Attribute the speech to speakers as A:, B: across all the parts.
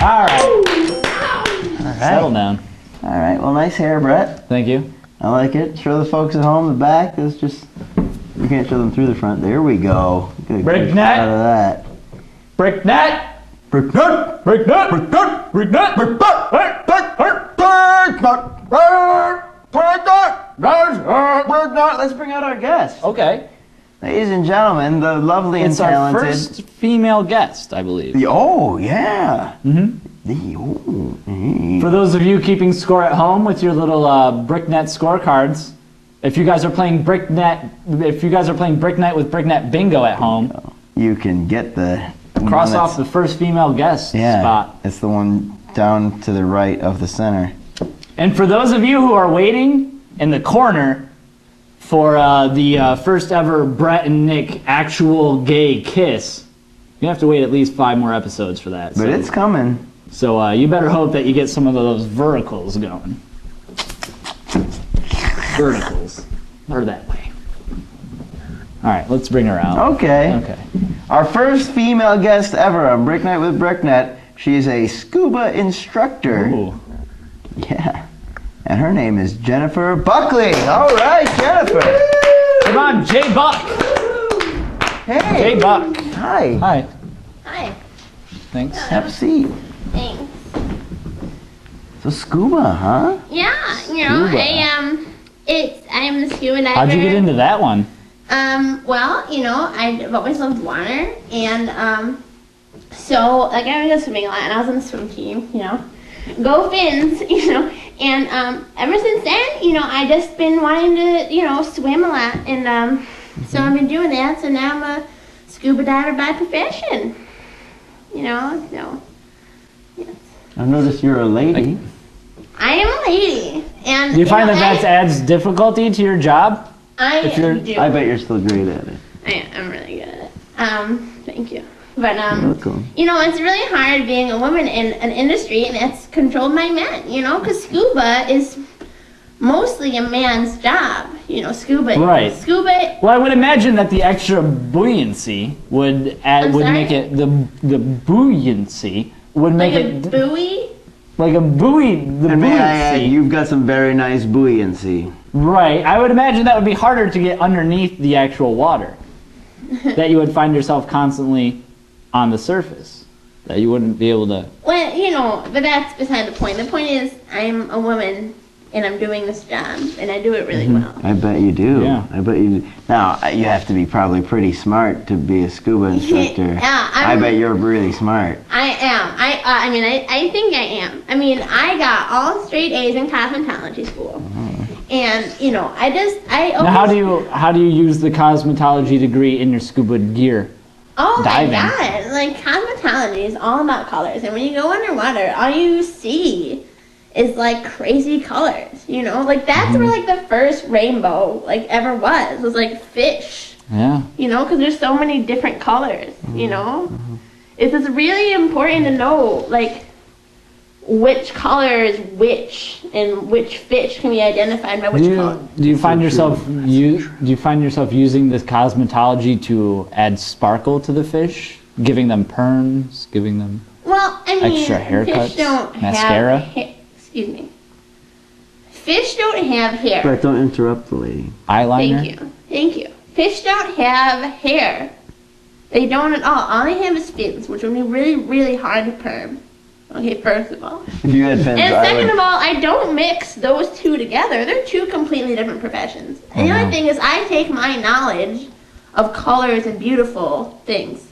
A: All right. Settle down.
B: All right. Well, nice hair, Brett.
A: Thank you.
B: I like it. Show the folks at home the back. It's just, you can't show them through the front. There we go. Get a good shot of that.
A: BRICKNet.
B: BRICKNet.
A: BRICKNet. BRICKNet. BRICKNet.
B: BRICKNet. Let's bring out our guest.
A: Okay.
B: Ladies and gentlemen, the lovely and talented.
A: It's our first female guest, I believe.
B: Oh, yeah.
A: For those of you keeping score at home with your little BRICKNet scorecards, if you guys are playing BRICKNet with BRICKNet Bingo at home,
B: you can get the
A: cross off the first female guest spot.
B: It's the one down to the right of the center.
A: And for those of you who are waiting in the corner for the first ever Brett and Nick actual gay kiss, you have to wait at least 5 more episodes for that.
B: But it's coming.
A: So you better hope that you get some of those verticals going. Verticals. Or that way. All right, let's bring her out.
B: Okay. Our first female guest ever on BRICKNiTE with BRICKNet. She's a scuba instructor.
A: Ooh.
B: Yeah. And her name is Jennifer Buckley. All right, Jennifer.
A: Come on, J Buck.
B: Hey.
A: J Buck.
B: Hi.
A: Hi.
C: Hi.
A: Thanks.
B: Have a seat.
C: Thanks.
B: So scuba, huh?
C: Yeah, you know, I'm the scuba diver.
A: How'd you get into that one?
C: Well, you know, I've always loved water, and so like I was swimming a lot, and I was on the swim team, you know. Go Finns, you know, and ever since then, you know, I just been wanting to, you know, swim a lot, and so I've been doing that. So now I'm a scuba diver by profession, you know. So yes.
B: I've noticed you're a lady.
C: I am a lady, and
A: Do you find that adds difficulty to your job?
C: I do.
B: I bet you're still great at it.
C: I'm really good at it. Thank you. But
B: welcome.
C: you know, it's really hard being a woman in an industry, and it's controlled by men. You know, because scuba is mostly a man's job. You know, scuba.
A: Right.
C: Scuba.
A: Well, I would imagine that the extra buoyancy would make it the buoyancy would make
C: like
A: it
C: a buoy.
A: like a buoy. The
B: And may I
A: buoyancy.
B: add, you've got some very nice buoyancy.
A: Right. I would imagine that would be harder to get underneath the actual water. That you would find yourself constantly on the surface. That you wouldn't be able to...
C: Well, you know, but that's beside the point. The point is, I'm a woman, and I'm doing this job, and I do it really well.
B: I bet you do.
A: Yeah.
B: I bet you do. Now, you have to be probably pretty smart to be a scuba instructor.
C: Yeah,
B: I bet you're really smart.
C: I am. I mean, I think I am. I mean, I got all straight A's in cosmetology school. And, you know, I
A: Now, how do you use the cosmetology degree in your scuba gear?
C: Oh
A: diving?
C: my god, like cosmetology is all about colors, and when you go underwater, all you see is like crazy colors, you know? Like that's where like the first rainbow like ever was like fish.
A: Yeah.
C: You know, because there's so many different colors, you know? It's just really important to know like which color is which, and which fish can be identified by which color.
A: Do you find yourself using this cosmetology to add sparkle to the fish, giving them perms, giving them
C: Well, I mean,
A: extra haircuts,
C: fish don't
A: mascara?
C: have excuse me. Fish don't have hair.
B: But don't interrupt the lady.
A: eyeliner?
C: Thank you. Fish don't have hair. They don't at all. All they have is fins, which would be really, really hard to perm. Okay, first of all.
B: If you had fins,
C: And second of all, I don't mix those two together. They're two completely different professions. And the other thing is I take my knowledge of colors and beautiful things.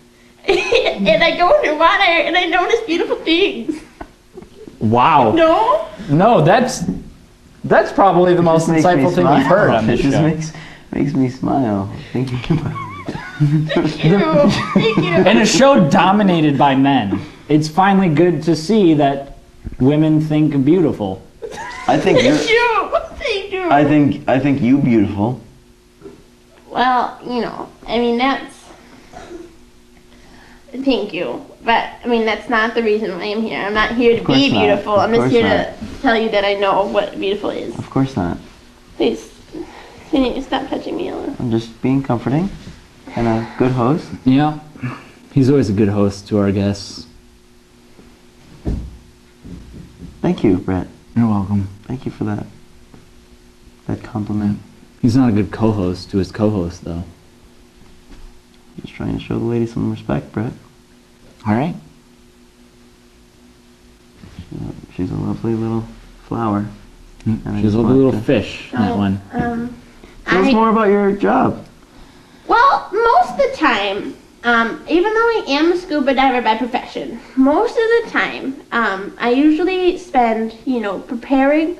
C: And I go underwater and I notice beautiful things.
A: Wow.
C: No?
A: No, that's probably the most insightful thing we've heard on this show.
B: It just makes me smile thinking about it.
C: Thank you. Thank you.
A: In a show dominated by men, it's finally good to see that women think beautiful.
B: I think
C: Thank you. Thank you.
B: I think you beautiful.
C: Well, you know, I mean, that's... Thank you. But, I mean, that's not the reason why I'm here. I'm not here to be
B: not.
C: beautiful.
B: Of
C: I'm just
B: course
C: here
B: not.
C: to tell you that I know what beautiful is.
B: Of course not.
C: Please, can you stop touching me, Ella?
B: I'm just being comforting and a good host.
A: Yeah. He's always a good host to our guests.
B: Thank you, Brett.
A: You're welcome.
B: Thank you for that. That compliment.
A: He's not a good co-host to his co-host, though.
B: Just trying to show the lady some respect, Brett.
A: All right.
B: She's a lovely little flower. And
A: She's a little fish, that one.
B: Tell us more about your job.
C: Well, most of the time, even though I am a scuba diver by profession, most of the time, I usually spend, preparing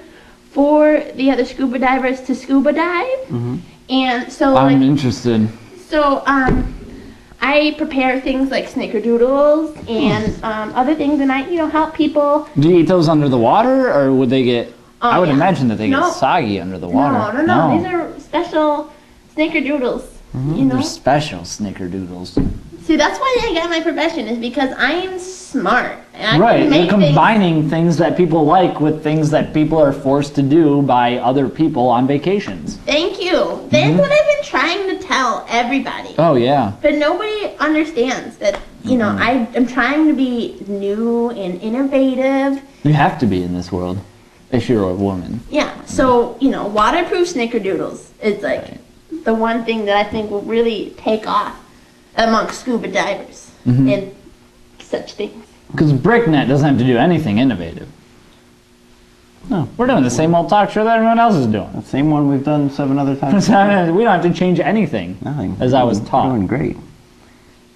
C: for the other scuba divers to scuba dive. And so,
A: I'm interested.
C: So, I prepare things like snickerdoodles and other things, and I, help people.
A: Do you eat those under the water, or would they get... I would imagine that they
C: No.
A: get soggy under the water.
C: No. These are special snickerdoodles.
A: They're special snickerdoodles.
C: See, that's why I got my profession, is because I am smart. And I
A: Right,
C: can
A: you're
C: make
A: combining things that people like with things that people are forced to do by other people on vacations.
C: Thank you. That's what I've been trying to tell everybody.
A: Oh, yeah.
C: But nobody understands that, I'm trying to be new and innovative.
A: You have to be in this world if you're a woman.
C: Yeah, so, waterproof snickerdoodles is like the one thing that I think will really take off amongst scuba divers and such things.
A: Because Bricknet doesn't have to do anything innovative. No, we're doing the same old talk show that everyone else is doing.
B: The same one we've done 7 other times.
A: We don't have to change anything.
B: Nothing.
A: As I was taught.
B: We're doing great.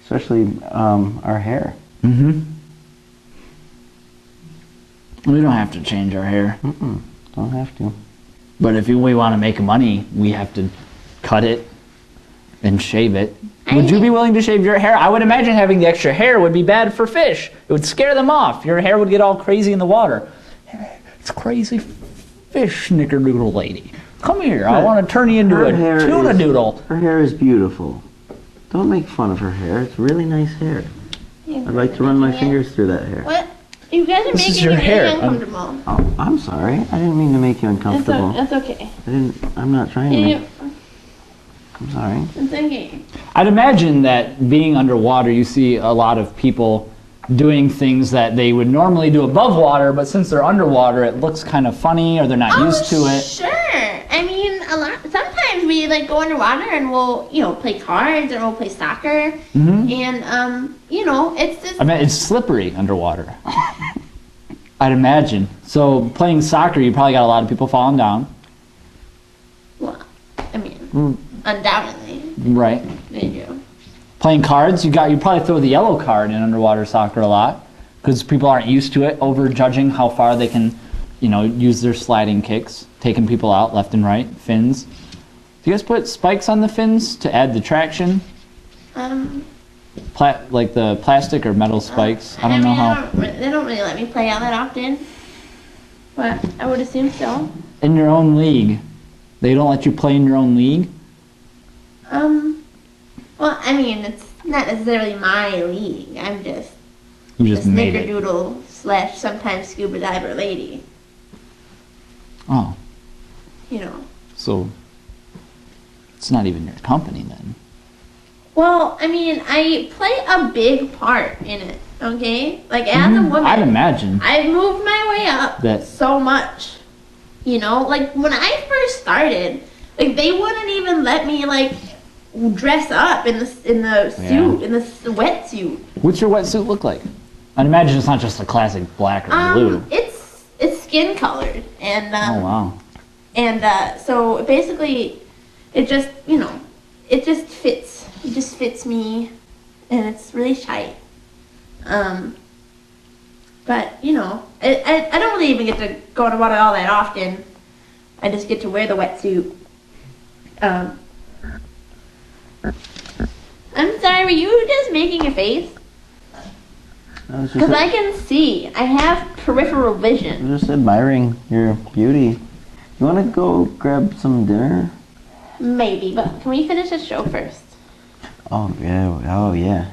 B: Especially our hair.
A: We don't have to change our hair.
B: Don't have to.
A: But if we want to make money, we have to cut it and shave it. Would you be willing to shave your hair? I would imagine having the extra hair would be bad for fish. It would scare them off. Your hair would get all crazy in the water. It's crazy fish snickerdoodle lady. Come here, I want to turn you into a tuna doodle.
B: Her hair is beautiful. Don't make fun of her hair. It's really nice hair. I'd like to run my fingers through that hair.
C: What? You guys are making me really uncomfortable.
B: Oh, I'm sorry. I didn't mean to make you uncomfortable.
C: That's okay.
B: I'm not trying to make... I'm sorry.
C: It's okay.
A: I'd imagine that being underwater, you see a lot of people doing things that they would normally do above water, but since they're underwater, it looks kind of funny, or they're not used to it.
C: Sure. I mean, sometimes we go underwater and we'll, play cards or we'll play soccer, and it's just.
A: I mean, it's slippery underwater. I'd imagine. So playing soccer, you probably got a lot of people falling down.
C: Well, I mean, undoubtedly.
A: Right.
C: There you go.
A: Playing cards, you probably throw the yellow card in underwater soccer a lot because people aren't used to it, over judging how far they can, use their sliding kicks, taking people out left and right, fins. Do you guys put spikes on the fins to add the traction? Like the plastic or metal spikes? I don't know how.
C: They don't really let me play out that often, but I would assume so.
A: In your own league, they don't let you play in your own league?
C: Well, I mean, it's not necessarily my league. I'm just
A: You just
C: a
A: made it.
C: snickerdoodle / sometimes scuba diver lady.
A: Oh, so it's not even your company then.
C: Well, I mean, I play a big part in it, okay? Like, as a woman,
A: I'd imagine.
C: I've moved my way up so much. Like, when I first started, they wouldn't even let me, dress up in the suit, in the wetsuit.
A: What's your wetsuit look like? I'd imagine it's not just a classic black or blue.
C: It's skin colored, and
A: oh wow.
C: And so basically, it just it just fits. It just fits me, and it's really tight. But I don't really even get to go in the water all that often. I just get to wear the wetsuit. I'm sorry, were you just making a face? Because I can see. I have peripheral vision.
B: I'm just admiring your beauty. You want to go grab some dinner?
C: Maybe, but can we finish the show first?
B: Oh, yeah.